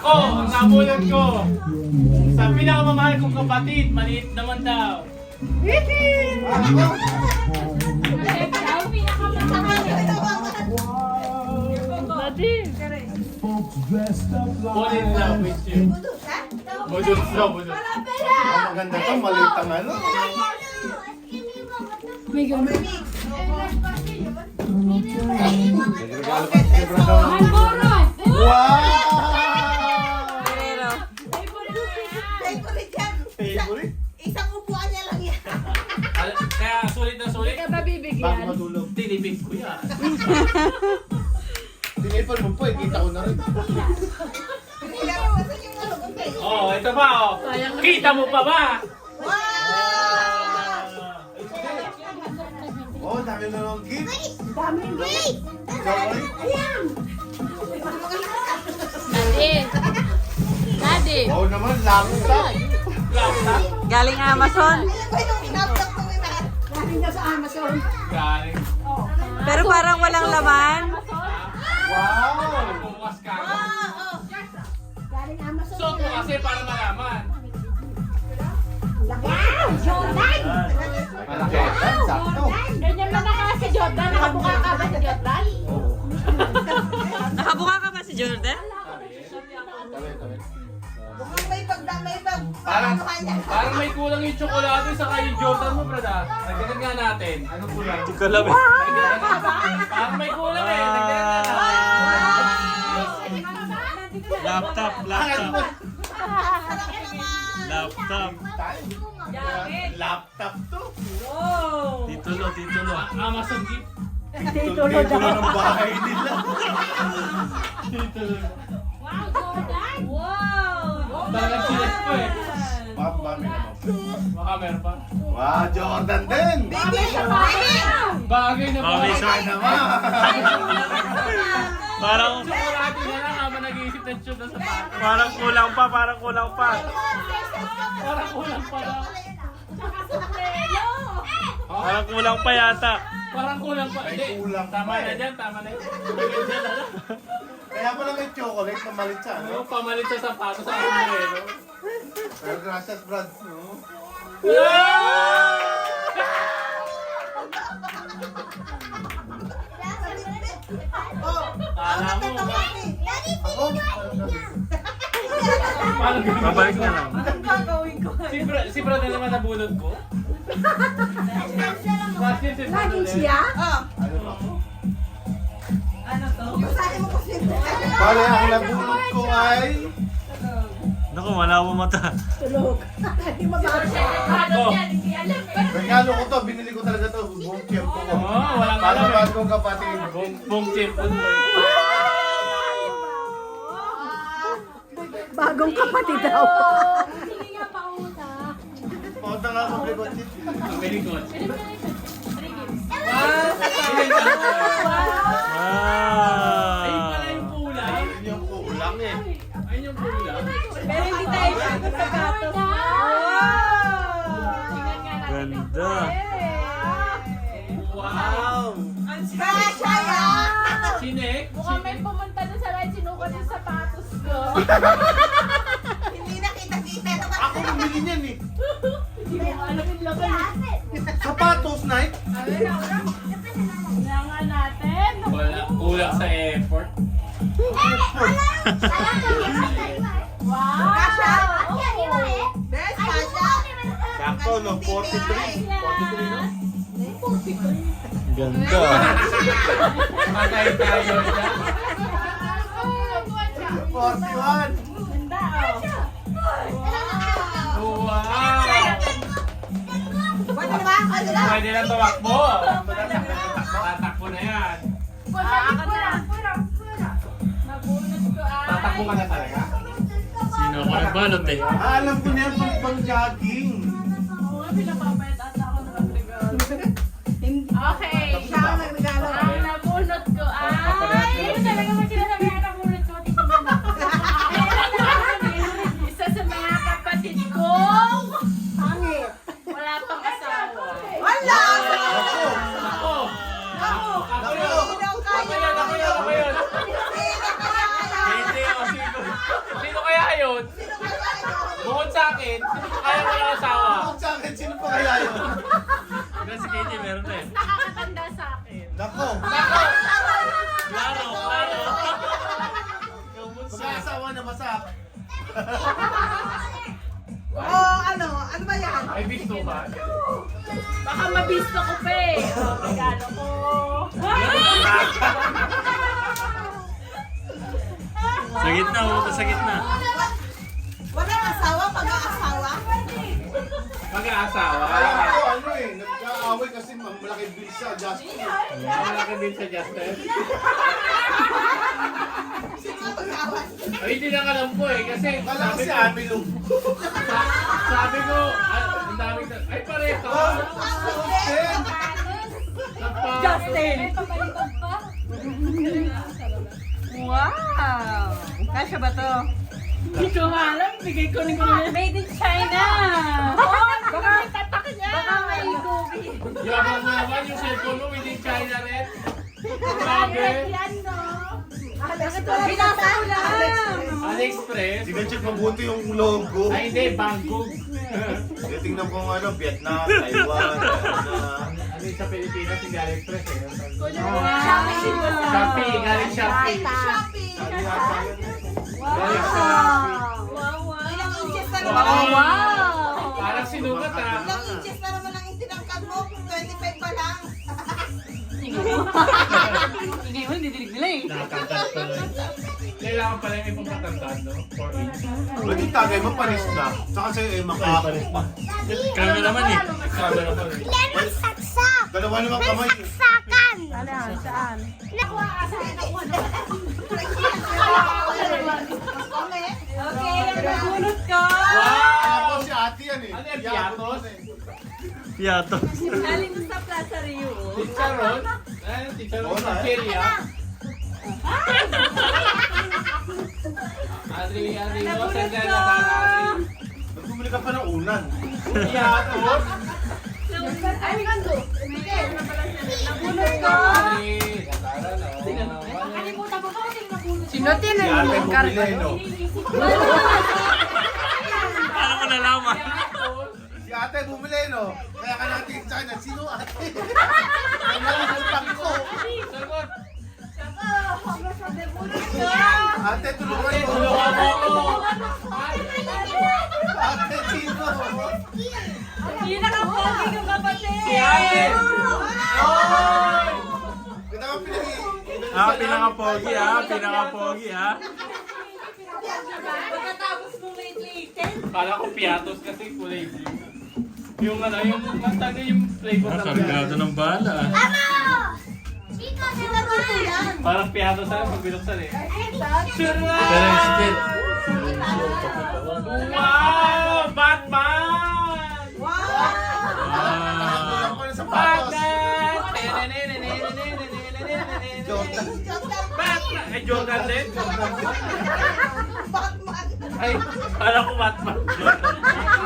Ako, ang nabulot ko. Sa pinakamamahal kong kapatid, maliit naman daw. Fall in love with you. Budot daw, budot. Ang maganda to, maliit ang ano. Wow! Favorite yan. Favorite? Isang upuan niya lang yan. Kaya sulit na sulit. Bago matulog. Tinipid ko yan. Tinipon mo po, kita ko na rin. Oh, ito pa oh. Kita mo pa ba? Wow! Oh, dami na ng gift. Daming gate! Sorry. Ayan! Daddy. Oo naman, laptop. Laptop. Galing Amazon. Alam ko yung pinaptop ko yung lahat. Galing na sa Amazon. Galing. Pero parang walang laman. Wow! Bukas ka. Oo. Galing Amazon. So, ito kasi para malaman. Wow! Jordan! Jordan, sakto. Ganyan lang na kasi Jordan. Nakabuka ka ba si Jordan? Nakabuka ka ba si Jordan? Mukhang may pag... Parang, ano kanya? parang may kulang yung tsokolate sa kayo Jordan mo, brada. Nagdagan nga natin. Ano kulang? Hindi ko alam eh. Parang may kulang eh. Nagdagan nga natin. Laptop, laptop. Laptop. Laptop to. Titulo, titulo. Amazon gift. Titulo ng bahay nila. Wow, Jordan! Wow! Talagang silas ko eh. Mami naman. Baka meron pa. Wow, Jordan din. Baby! Bagay na Mami, bagay. sorry naman. Parang, Tsokolate na lang habang nag-iisip ng tube na sapatos. parang kulang pa, parang kulang pa. Parang kulang pa daw. Suplelo! Parang kulang pa yata. Parang kulang pa. May Hindi. kulang pa Tama na eh. dyan, tama na yan. Bigyan dyan na lang. Kaya pala may chocolate na malit sa ano. Ano, pamalit sa sapatos sa sombrero. Pero gracias, Brad. No? Oh! Kala mo ba? Ako? Parang ganun. Babalik na lang. Si Brad na naman nabulot ko. Last year si Brad Laging ulit. siya? Oo. Ano ba? Yung sabi mo kasi. Bale, ang nabulot ko ay... Naku, malabo mata. Tulog. Hindi mabasa. Oh. Regalo ko to, binili ko talaga to. Buong tiempo ko. Oh, walang Para alam eh. bagong kapatid. Bong chipon mo eh. Bagong kapatid daw. Sige nga pa uta. Pauta nga sa Brigod Chip. Very good. Ayun pala yung Wow. kulay. Yun yung kulang eh. Ayun yung kulay. Pero hindi tayo sagot sa gatos. Ganda. Wow! Kasha yan! Sinek? Mukhang may pumunta doon sa ride, sinukat yung sapatos ko. Hindi na kita-kita naman. Ako bumili niyan eh. Hindi mo alam yung laban. Sapatos, Nike. Kaya nga natin. Wala. Kulang sa effort. Wow! Kasha! Oo. Best Kasha! Sakto, no? 43. 43, no? Ganda. Matay tayo dyan. 41. Ganda oh. Wow! Ano ba? Ano ba? Pwede na tumakbo. Tatakbo na yan. Ako na. Nabunot ko Tatakbo ka na talaga? Sino ako nagbalot eh? Alam ko na yan, pang jogging. Oo, pinapapayat ata ako ng regalo. Okay. Siya ang may regalo. Ang nabunot ko ay... Hindi mo talaga ba sinasabi ang nabunot ko? Tito mo. Isa sa mga kapatid ko. Pangit. Wala pang asawa. Wala! Ako! Ako! Ako yun! Hindi daw Ako kaya. yun! Ako yun! Ako yun! Hindi na kaya. Hindi, o sino? Sino Nako! Klaro, klaro. Mag-aasawa na masak. Oh, ano ba yan? Ay, bisto ka. Baka mabisto ko pa eh. Oh, regalo ko. Sa gitna, pupunta sa gitna. Walang asawa, pag-aasawa? Mag-aasawa. Alam ko, ano eh, nagkaaway kasi malaki bill sa Justin. Malaki din sa Justin. Sino nga mag-aaway? Ay, hindi lang alam po eh. Kasi Kala ko sabi si ko, Amilo. sabi ko, ang daming, ay pareho. Justin! Wow! Kasya ba to? Hindi ko nga alam. Bigay ko rin ko rin. Made in China! Baka may tatak niya! Baka may gobi. Yabang mo naman yung cellphone mo within China rin. Grabe. Binasa ko lang! AliExpress. Sinecheck mabuti yung logo. Ay, hindi. Bangkok. Tingnan ko ano, Vietnam, Taiwan, Ano yung sa Pilipinas, yung AliExpress eh. Shopee! Shopee. Galing Shopee. Shopping! Galing Shopee. Ilang inches na Wow. naman? Wow! Parang sinukat ah. Ilang inches na naman ang itinangkad mo? 25 pa lang. Ingay mo, didilig nila eh. Nakakangkat ko rin. Kailangan pala yung ibang katangkad, no? 4 inch. Ba't yung tagay mo panis na? Tsaka sa'yo eh, makapanis pa. Kami naman eh. Camera pa rin. Dalawa naman kamay eh. Ano? Saan? Okay, ang nabunot ko. Ako si ate yan eh. Ano yung piatos? Piato. Galing sa Plaza Rio. Chicharon? Ano, chicharon? Wala eh. Chicheria? Adri, mo sa gana ka natin. Bumili ka pa ng unan. Piatos? Ay, gando. Nabunot ko. Adri, kataran o. Kalimutan ko kasi nabunot. Sino Si ate bumili no? Paano mo nalaman? Si ate bumili no? Kaya ka natin sa kanya, sino ate? Ang nalutang ko. Sagot! Ate, tulungan Ate, mo. tulungan mo ako! Ate, sino? Pinaka-pogi yung kapatid. Si Ate! Oy! Kita ka pinagi. Pinaka-pogi ha. Pinaka-pogi ha. Pagkatapos mo late-late. Kala ko piatos kasi kulay blue. Yung ano, yung mantag yung flavor ng Kargado ng bala ah. Parang piatos na pag binuksan eh. Pero Sure! still. Wow! Batman! Tulungan ko na sa patos. Batman! Jordan. Batman! Ay, Jordan din? Batman. Ay, kala ko Batman.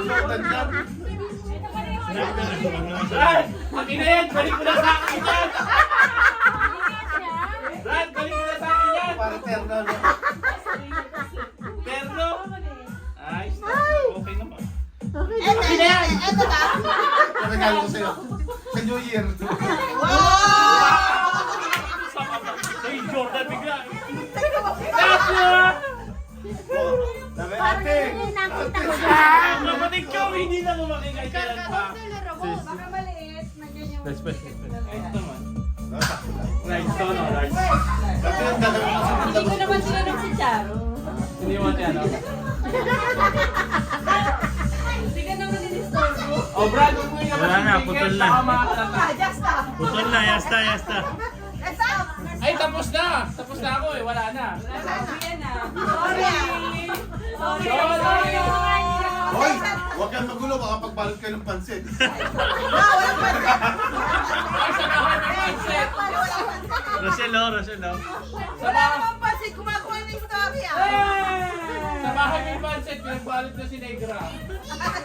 Jordan yan. Brad! Ang ina yan! Balik mo na sa akin yan! Brad! Balik mo na sa akin yan! Para terno no? Perno! Ay, okay naman. Eto ba? Ang regalo ko sa'yo. Sa New Year. Ay, Jordan bigla. Batman! Sabi, ate. Ang kapatid ko, hindi na lumaki kay kailan pa. Baka maliit. Nagyan yung... Respect. Ayos naman. Nice to, no? Nice. Sabi yung gagawin mo sa Hindi ko naman tinanong si Charo. Hindi mo yan, no? Hindi ka naman in-store. Oh, Brad, huwag mo yung Wala na, putol na. Just na. Putol na, yasta, yasta. Ito. Ay, tapos na! Tapos na ako eh, wala na. Yan ah. Sorry. Sorry! Hoy! Huwag kang magulo, baka pagbalot kayo ng pansit. Walang pansin. Ay, sa bahay may mindset! Walang pansin. Roselo, Roselo. Wala namang pansin. Kumakuha ng istorya. Sa bahay may mindset, pinagbalot na si Negra.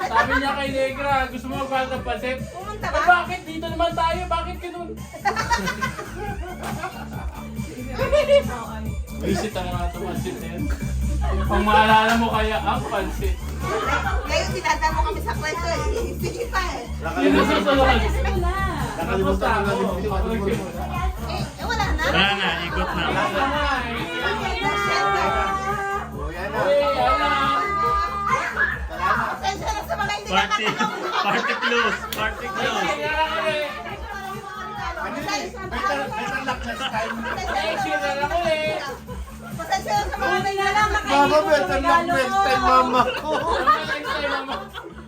Sabi niya kay Negra, gusto mo magbalot ng pansit? Pumunta Eh, ba? bakit? Dito naman tayo, bakit ganun? Visit ang mga pansit na yan. Pang maalala mo kaya ang pansit. Ngayon, tinatamo kami sa kwento eh. Sige pa eh. Yun ang susunod. Nakalimutan ko na din. Ako nagsimula. na? Wala na, ikot na. O, yan na. Hey, ala. Pasensya na sa mga hindi Party, nakatanong. party close, party close. Kaya ulit. Ano yun? Better luck next time. Ay, sira na ulit. Pasensya na sa mga hindi nakatanong. Mama, better luck next time, mama ko. Next time, mama.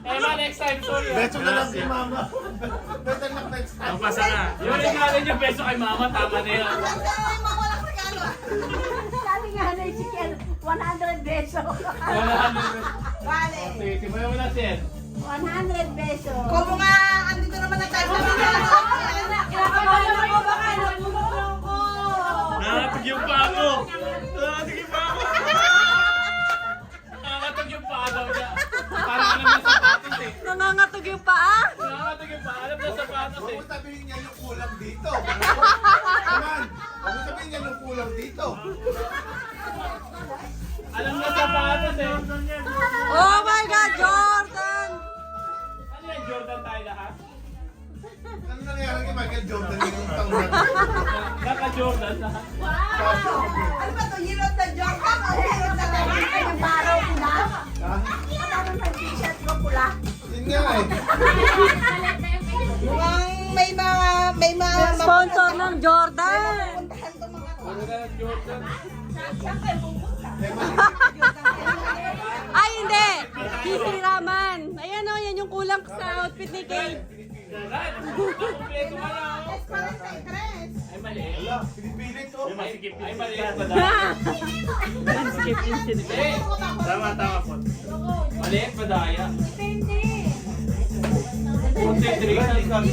Emma, next time, sorry. Beso na lang si mama. Better luck next time. Ang pasa na. Yun yung natin yung beso kay mama, tama na yun. Pasensya na yung mga walang regalo. Sabi nga na si Ken, 100 pesos. Wala ka na. Vale. Sige, simulan mo na, Sen. 100 pesos. Kung mga andito naman na tayo sa mga Kinakabahan ako, baka nagmumulong ko. Nakatog yung pa ako. Nakatog yung pa ako. Nakakatog yung paa daw niya. Parang alam na sapatos eh. Nangangatog yung paa. Nakakatog yung paa, alam na sapatos Huwag eh. mo sabihin niya yung kulang dito. Naman, huwag mo sabihin niya yung kulang dito. Alam na sapatos eh. Oh my God, Jordan! Ano yan, Jordan tayo lahat? Ano nangyari kay Michael Jordan yung taon na? Naka-Jordan lahat. Ano ba to? Year of the Jordan o Year of the Legend? Yung paraw pula. Ha? Ano sa t-shirt ko pula? Yun nga eh. Mukhang may mga Sponsor ng Jordan. puntahan to mga to. Ano na ng Jordan? Ay, hindi! History Raman. Ayan o, yan yung kulang sa outfit ni Kate. Lahat. Kompleto ka na. oh. Parang sa tres. Ay, maliit. Wala, pinipilit ko. Ay, maliit pa dahil. Skip incident. Eh, Tama, tama po. maliit pa daya. Concentration.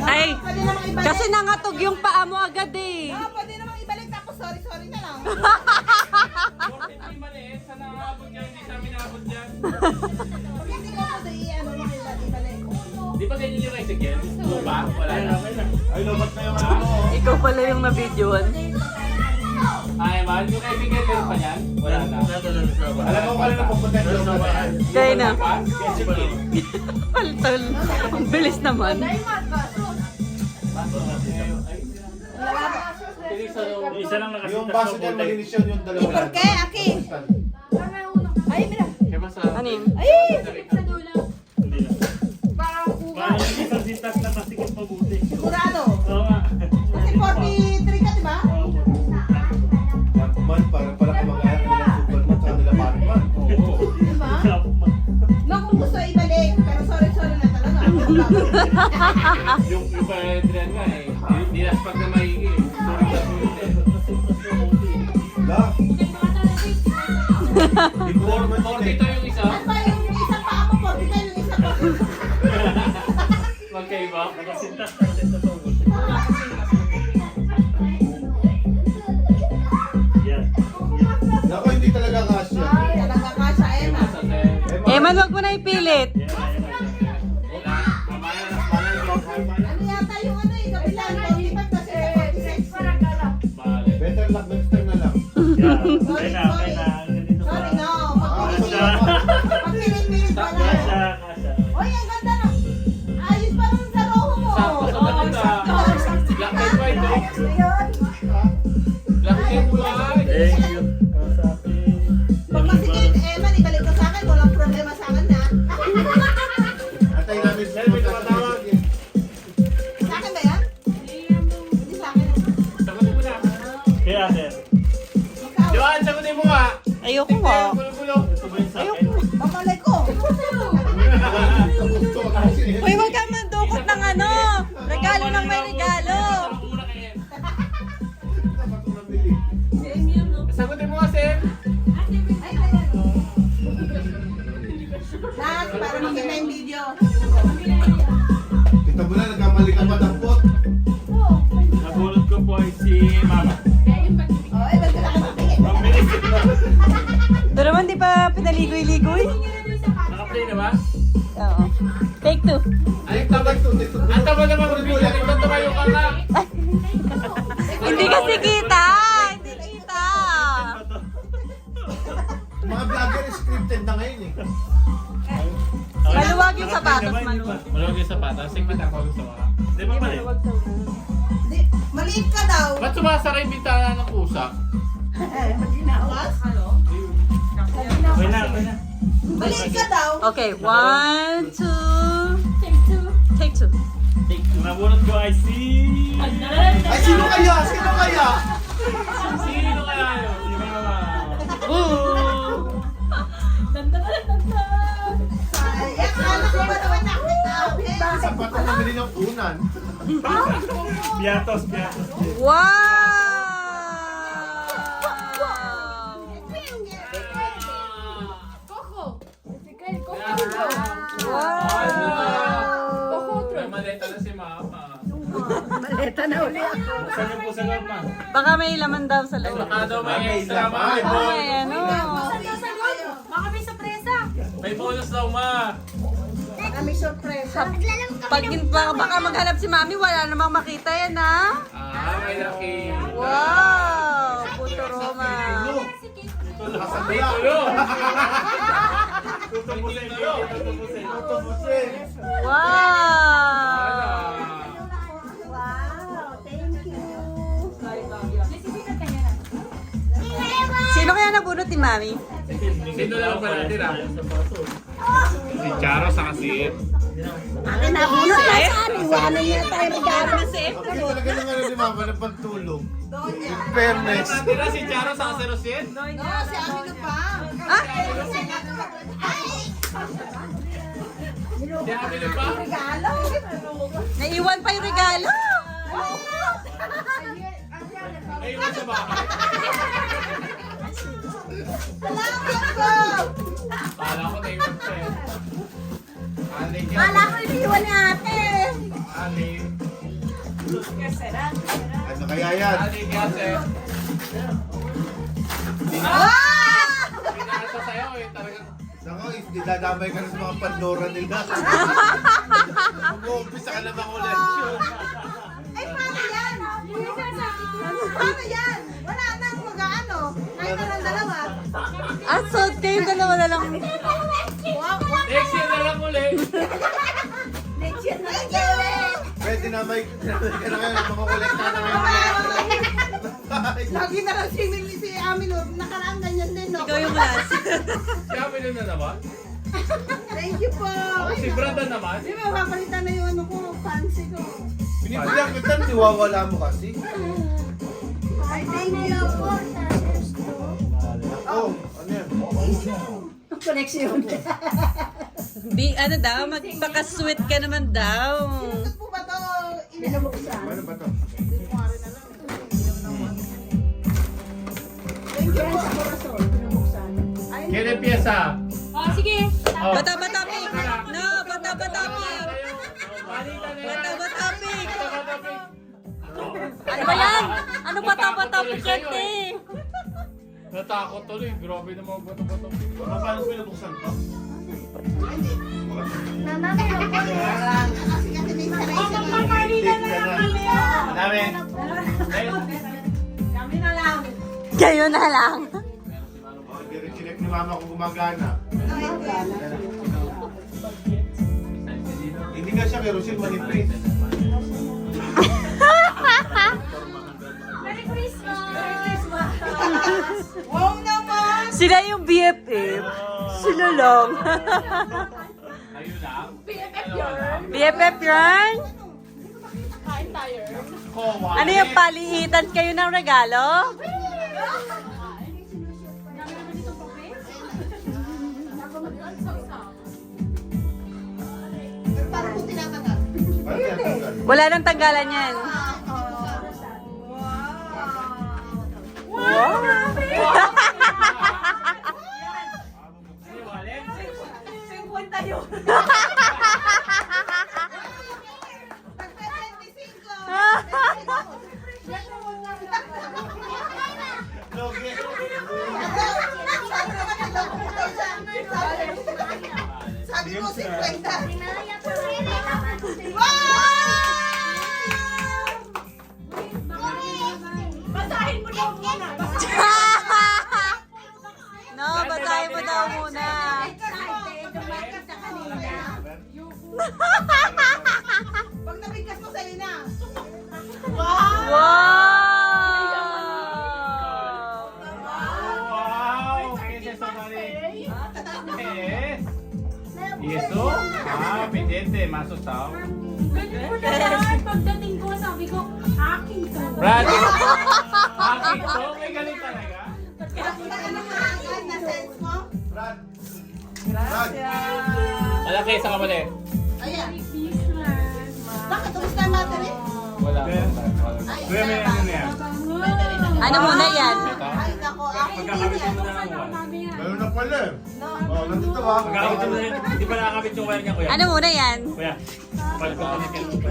Ay, Pwede namang ibalik. kasi nangatog yung paa mo agad eh. Pwede namang ibalik tapos sorry na lang. 43 maliit. Sana nakabot yan. Hindi sa amin nakabot yan. Pag hindi ko ito i-ano lang ibalik. Di ba ganyan yung kay Sigel? Ba? Wala na. Ay, lobat na yung ano. Ikaw pala yung na-videoan. Ay, man. Yung kay Sigel, meron pa yan? Wala na. Alam mo kung ano na pupunta yung Jordan. Kaya na. Pa? Kay Sigel. Paltol. Ang bilis naman. Isa lang nakasintas Yung baso dyan, malinis yun yung dalawa lang. Porque, Aki. Ay, mira. Kaya basta. Ano yun? Ay! Hindi na. Parang yung isang sintas na masikip mabuti. Sigurado. Oo nga. Kasi 43 ka, di ba? Man, parang pala kamag-anak nila Superman sa kanila Batman. Oo. Di ba? No, kung gusto ibalik. Pero sorry na talaga. Yung kay Adrian nga eh. Dinaspag na maigi eh. Sorry na sulit eh. La. Informan yun eh. 42 yung isa. Ano ba yung isa pa ako? 45 yung isa pa. Magkaiba. Nakasintas na sintas mabuti. Yan. Naku, hindi talaga kasya. Talaga ka siya, Emma. Sa Sen. Eman, wag mo na ipilit. Yan, yan, yan. Mamaya na pala yung Ano yata yung ano eh, kabilang 45 kasi 46. Bale. Better luck next time na lang. Yan. Kaya na, kaya na. Ganito pa. Sorry, no. Kasha. Pagpilit-pilit pa lang. Kasha, kasha. Oy, ang ganda na. Ayos pa rin sa roho mo. Sakto sa maganda. Black and white eh. Black and white. Thank you. Sa akin. Pag masigit, Emma, ibalik mo sa akin. Walang problema sa akin na. Atay namin sa May tumatawag. Sa akin ba yan? Hindi sa akin. Sagutin mo na. Kaya, sir. Ikaw. Johan, sagutin mo nga. Ayoko nga. Gulo-gulo. Ito ba yung sa akin? Babalay ko. Uy, wag ka mandukot ng ano. Regalo ng may regalo. Una kayo. Sagutin mo nga, Sen. Ay, ayan. Lahat, para makita yung video. Kita mo na, nagkamali ka madampot. Nabulot ko po ay si Mama. Oh, ay, ba't ka nakapagpigil? Ang bilis. Ito naman, di pa pinaligoy-ligoy? Naka-play na ba? Oo. Take two. Ay, tabag. Ang taba naman kung bigla nito tumayo ka nga. Hindi kasi kita. Hindi kita. Mga vlogger scripted na ngayon eh. Maluwag yung sapatos, maluwag. Maluwag yung sapatos. Sigmit ako gusto mo. Di ba mali? Maliit ka daw. Ba't sumasara yung bintana ng pusa? Maginawas? Okay na. Maliit ka daw. Okay, 1, 2. Take 2. Nabunot ko ay si... Ay, sino kaya? Sino kaya? Sino kaya yun? Si Mama. Sayang, anak ko ba naman nakita? Sapat na nabili ng unan. Biatos. Wow! Wow! May maleta na si Mama. Saan yung po sa loob, Ma? Baka may laman daw sa loob. Baka daw may May extra, Ma. laman. Ay, ano? Baka may sorpresa. May bonus daw, Ma. Kami sorpresa. Baka maghanap si Mami, wala namang makita yan, ha? May laki. Wow! Puto Roma. May tulo. Tutubusin. Tutubusin. Wow! Sino kaya nabunot ni Mami? Sino na lang ba natin, ah? Si Charo sa kasit. Akin na ulo na saan. Iwanan niya tayo regalo. Bakit talaga ng ano ni Mama ng pantulong? In fairness. Natira si Charo sa kaserosin? No, si Amino pa. Ah? Si Amino pa? Regalo. Naiwan pa yung regalo! Ay, iwan sa bahay. Salamat po. Kala ko na iwan pa eh. Alin yan. Kala ko iniwan ni ate. Alin. Ano kaya yan? Alin kasi. Pinasa sa'yo eh. Talagang Nako, idadamay ka na sa mga Pandora nila. Mag-uumpisa ka na makoleksyon. Ay, paano yan? Paano yan? Wala nang mag-ano. Kayo na lang dalawa. Ah, so kayong dalawa na lang. next year na lang ulit. Next year na lang ulit. Pwede na may ka na ngayon, makakolekta na ngayon. Lagi na lang si Amino. Nakaraan ganyan din, no? Ikaw yung last. Si Amino na naman. Thank you po. Ako si Brandon naman. Di ba, papalitan na yung ano ko, fancy ko. Binibigyan kita, niwawala mo kasi. Ay, thank you po. Oh, ano yan? Connection. Ano daw, magpaka-sweet ka naman daw. Ito po ba ito? Binubuksan. Ano ba to? Thank you po sa corazon. Binubuksan. Ay, Kaya piyesa. Oh. Bata-batapik! No, bata-batapik! Palitan na yan. Bata-batapik! Bata-batapik. Ano ba yan? Ano bata-batapik yan, te? Natakot tuloy. Grabe na mga bato-bato. Paano pinabuksan to? kasi may Dami. Kami na lang. Kayo na lang. Chinek ni Mama kung gumagana. Hindi nga siya kerosene, manipis. Wow naman! Sila yung BFF. Sila lang. Ayun lang. BFF yan? Kowa. Ano yung paliitan kayo ng regalo? Parang kung tinatagal. Parang tinatanggal. Wala nang tanggalan yan. Wow! Logi. Sabi mo 50. Basahin mo daw muna. No, basahin mo daw muna. Pag nabigkas mo sa'yo na. Wow! Siente, masosaw. Ganyan mo naman. Pagdating ko, sabi ko, akin to. Brad, akin to? May galing talaga? Ano nga agad na sense mo? Brad. Brad. Malaki sa kamali. Ayan. Christmas. Bakit? Ubus na ang battery? Wala. Ay, Kuya, may ano na yan. Ano muna yan? Ay, nako. Ako hindi Pagkakabitin mo yan. na lang wire. Gano'n na pala eh. Oh, nandito ba? Pagkakabitin mo na yan. Hindi pa nakakabit yung wire niya, kuya. Ano muna yan? Kuya. Pagkakabitin ka.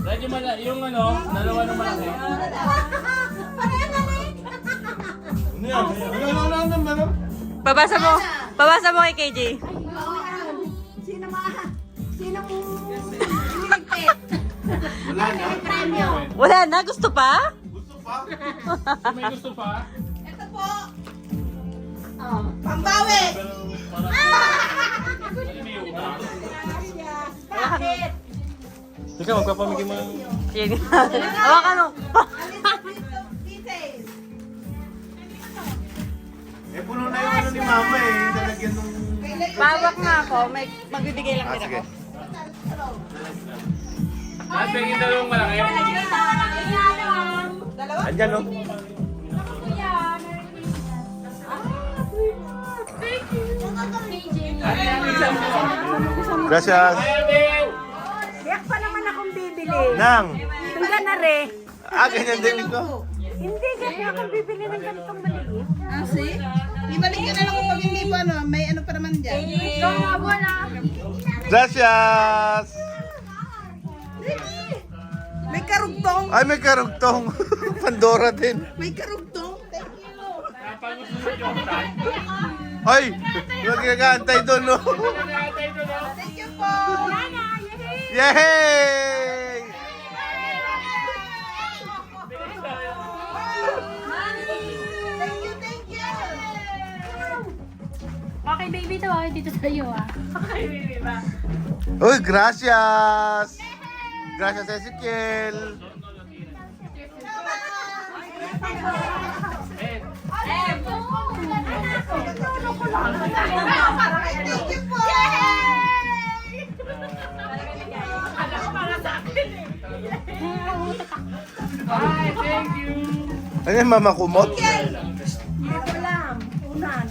Brad, yung ano, dalawa ng malaki. Ano yan? Ano? Babasa mo. Babasa mo kay KJ. Sinong niligpit? Wala na. Premyo. Wala na? Gusto pa? Gusto pa? May gusto pa? Ito po. Oh, pambawi. Bakit? Teka, magpapamigay mo ng... Sige. Hawakan mo. Details. Eh, puno na yung ano ni mama eh. Yung talagyan nung... Pawak nga ako. May magbibigay lang din sige. ako. Brad, may dalawang malaki. Dalawa? Andyan no? Ano yung isang mo? Gracias. Kaya, Bill! Tiyak pa naman akong bibili. Nang. Tungga na re. Ganyan din ito. Hindi, kasi akong bibili ng ganitong maliit. Ah, see? Ibalik ka na lang kung pag hindi po ano, may ano pa naman dyan. Ito nga wala. Gracias. May karugtong. Ay, may karugtong. Pandora din. May karugtong. Thank you. Napag-usunod yung time. Ay, yung nag-aantay doon, no? Nanatay doon, no? Thank you po. Yay! Thank you, thank you. Okay, baby, to ako dito sa'yo, ah. Okay, baby, ba? Uy, gracias! Gracias, Ezekiel! Thank you po. Bye, thank you! Ano yung mama kumot? Ito lang. Unan.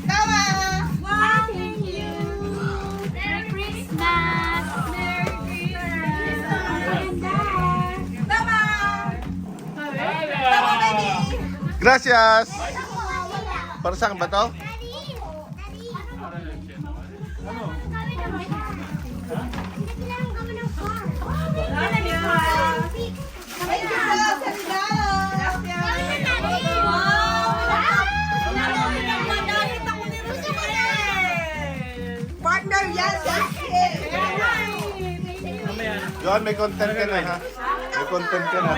Tama. Wow, thank you. Merry Christmas. Merry Christmas. Tama. Hala! Gracias! Para saan ba to? Thank you po sa regalo. Partner yan, Jackie. Yon, may content ka na ha? May content ka na.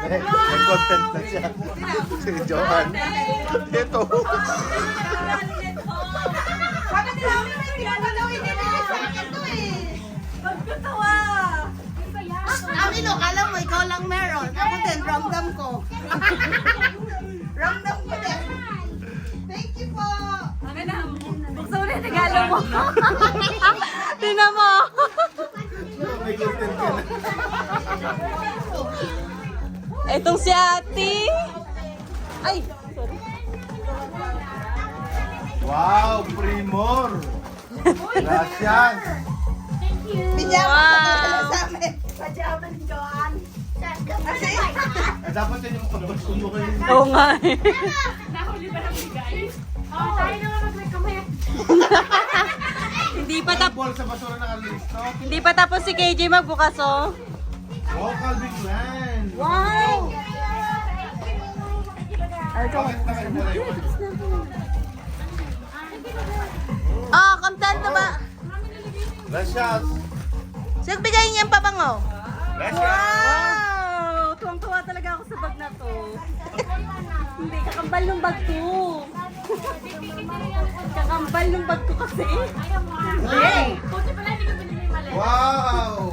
May content na siya. Si Johan. Ito. Sabi nila, may pinapalawin din nila sa akin to eh. Magkatawa. Amino, kala mo, ikaw lang meron. Ako din, ramdam ko. Ramdam ko din. Thank you po. Buksan mo na yung regalo mo. Tingnan mo. May content ka na. Itong si ate. Ay, sorry. Wow, Primor! Gracias! Pijama Wow. ko sila sa amin. Pajama ni Joan. Kasi, Dapat yan yung pagbastundo kayo. Oo nga eh. Nahuli ba ng bigay? Oo, tayo naman mag-recommend. Hindi pa tapos. Ball sa basura ng Alisto. Hindi pa tapos si KJ magbukas oh. Wow, Calvin Klein! Wow! Bakit nakahiwalay mo? oh, kontento ba? Gracias! Sino bigay niyang pabango? Wow! Tuwang-tuwa talaga ako sa bag na to. Hindi, kakambal ng bag ko. Kakambal ng bag ko kasi. Buti pala hindi ko binili malaki. Wow!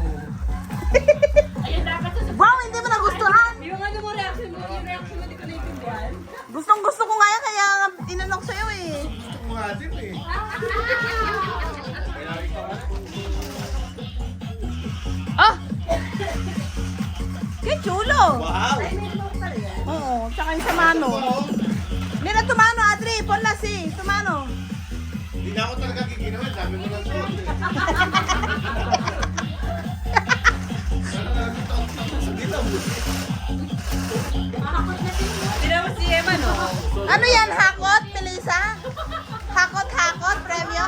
Wow, hindi mo nagustuhan. Yung ano mo, reaction mo, yung reaction mo, di ko naiintindihan. Gustong gusto ko nga yan, kaya inanok sa'yo eh. Mga din eh. Ah! Kaya chulo. Wow! Oo, tsaka yung sa mano. Mira, tumano, Adri. Ponla si. Tumano. Hindi na ako talaga kikinawa. Dami mo ng suot eh. Tinawa si Emma, no? Ano yan, hakot, Melissa? Hakot, premyo?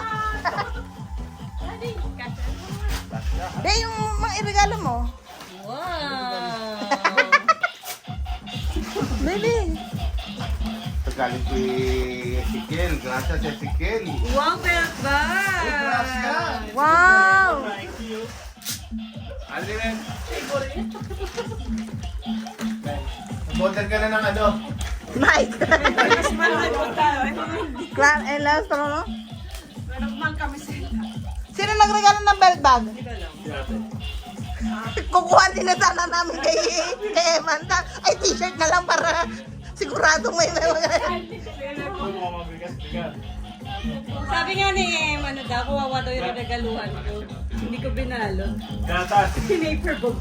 Be, yung mga irregalo mo. Wow! Baby. Galing kay Ezekiel. Gracias, Ezekiel. Wow, belt bag! Gracias. Wow. Thank you. Ano rin? Model ka na ng ano? Mike. Clark and Lance, tama mo? Sino nagregalo ng belt bag? Kukuha din na sana namin kay Amanda. Ay, t-shirt na lang para siguradong may mga... Sabi nga ni Emma na daw, kawawa daw yung regaluhan ko. Hindi ko binalo. Gatas. Sinaper book.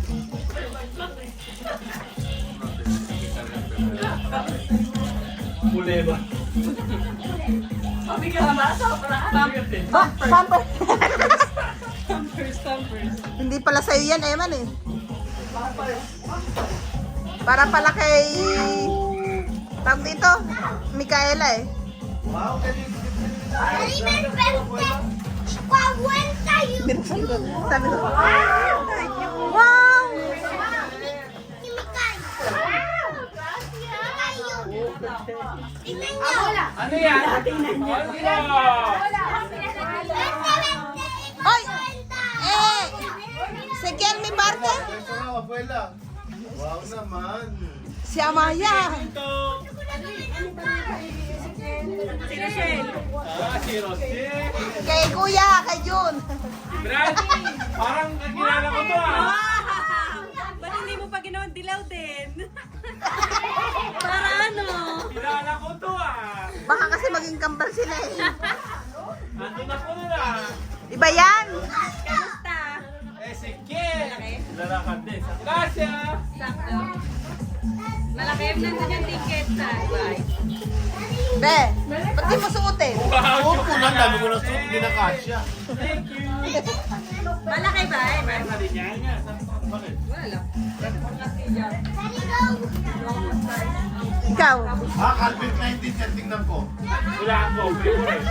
Kuleba. Sabi ka ba? Sobra. Bumper. Stumpers. Hindi pala sa'yo yan, Eman eh. Para pala kay... Tawag dito, Micaela eh. Wow, galing. Sabi ko, wow! Ano yan? Oy! Si Kelmy Barte? Ito nga, abuela. Wow naman. Si Amaya. Si Rochelle. Si Rosie. Kay Kuya, kay Jun. Brad, parang kilala ko to ah. Ba't hindi mo pa ginawa dilaw din? Para ano? Kilala ko to ah. Baka kasi maging kambal sila eh. Andun ako na. Iba yan. Kamusta? Ezekiel. Lalakad din. Gracias. Sakto. Malaki nandun yung ticket sa bye. Be, ba't di mo suotin? Oo, punan. Dami ko ng suot. Hindi na kasya. Thank you. Malaki ba eh? Yan nga. Bakit? Wala. Ikaw. Calvin Klein din yan. Tingnan ko. Wala ako. Favorite.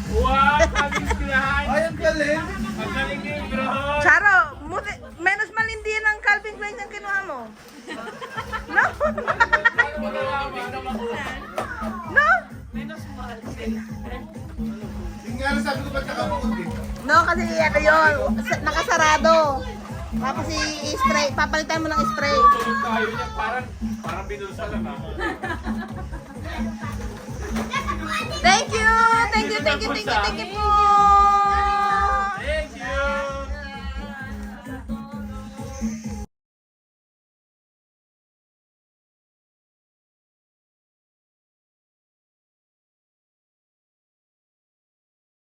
Wow, kaming sinahan. Ay, ang galing. Ang galing kayo, bro. Charo, menos malindi ang Calvin Klein ang kinuha mo. No? No? Yung nga lang sabi ko ba't nakaputi? No, kasi ano yun, nakasarado. Tapos i-spray, papalitan mo ng spray. Tulog tayo niya, parang binulsa lang ah. Thank you! Thank you po!